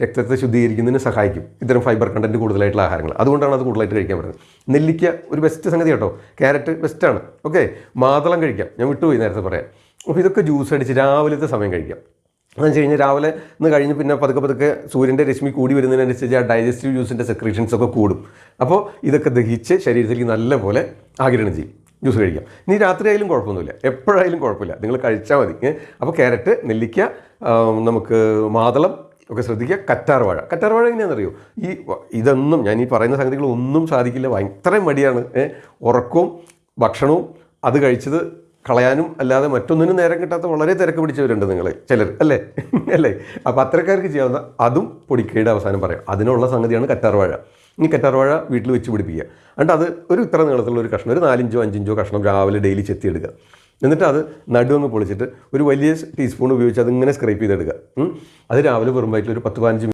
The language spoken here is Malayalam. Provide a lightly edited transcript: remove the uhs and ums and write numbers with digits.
രക്തത്തെ ശുദ്ധീകരിക്കുന്നതിന് സഹായിക്കും ഇത്തരം ഫൈബർ കണ്ടൻറ്റ് കൂടുതലായിട്ടുള്ള ആഹാരങ്ങൾ. അതുകൊണ്ടാണ് അത് കൂടുതലായിട്ട് കഴിക്കാൻ പറയുന്നത്. നെല്ലിക്ക ഒരു ബെസ്റ്റ് സംഗതി കേട്ടോ. ക്യാരറ്റ് ബെസ്റ്റാണ്. ഓക്കെ, മാതളം കഴിക്കാം, ഞാൻ വിട്ടുപോയി നേരത്തെ പറയാം. അപ്പോൾ ഇതൊക്കെ ജ്യൂസ് അടിച്ച് രാവിലത്തെ സമയം കഴിക്കാം. എന്ന് വെച്ച് കഴിഞ്ഞാൽ രാവിലെ നിന്ന് കഴിഞ്ഞ് പിന്നെ പതുക്കെ സൂര്യൻ്റെ രശ്മി കൂടി വരുന്നതിനനുസരിച്ച് ആ ഡൈജസ്റ്റീവ് ജ്യൂസിൻ്റെ സെക്രീഷൻസ് ഒക്കെ കൂടും. അപ്പോൾ ഇതൊക്കെ ദഹിച്ച് ശരീരത്തിലേക്ക് നല്ലപോലെ ആഗിരണം ചെയ്യും. ജ്യൂസ് കഴിക്കാം. ഇനി രാത്രി ആയാലും കുഴപ്പമൊന്നുമില്ല, എപ്പോഴായാലും കുഴപ്പമില്ല, നിങ്ങൾ കഴിച്ചാൽ മതി. അപ്പോൾ ക്യാരറ്റ്, നെല്ലിക്ക, നമുക്ക് മാതളം ഒക്കെ ശ്രദ്ധിക്കുക. കറ്റാർവാഴ എങ്ങനെയാണെന്നറിയോ? ഇതൊന്നും ഞാൻ ഈ പറയുന്ന സംഗതികളൊന്നും സാധിക്കില്ല, ഭയങ്കര മടിയാണ്. ഉറക്കവും ഭക്ഷണവും അത് കഴിച്ചത് കളയാനും അല്ലാതെ മറ്റൊന്നിനും നേരം കിട്ടാത്ത വളരെ തിരക്ക് പിടിച്ചവരുണ്ട് നിങ്ങൾ ചിലർ, അല്ലേ? അപ്പോൾ അത്തരക്കാർക്ക് ചെയ്യാവുന്ന അതും പൊടിക്കയുടെ അവസാനം പറയാം. അതിനുള്ള സംഗതിയാണ് കറ്റാർവാഴ. ഈ കറ്റാർവാഴ വീട്ടിൽ വെച്ച് പിടിപ്പിക്കുക. എന്നിട്ട് അത് ഒരു ഇത്ര നീളത്തിലുള്ള ഒരു കഷ്ണം, ഒരു 4-5 5 കഷ്ണം രാവിലെ ഡെയിലി ചെത്തിയെടുക്കുക. എന്നിട്ട് അത് നടുവങ്ങ് പൊളിച്ചിട്ട് ഒരു വലിയ ടീസ്പൂൺ ഉപയോഗിച്ച് അതിങ്ങനെ സ്ക്രൈപ്പ് ചെയ്തെടുക്കുക. അത് രാവിലെ വെറും വയറ്റിൽ ഒരു 10-15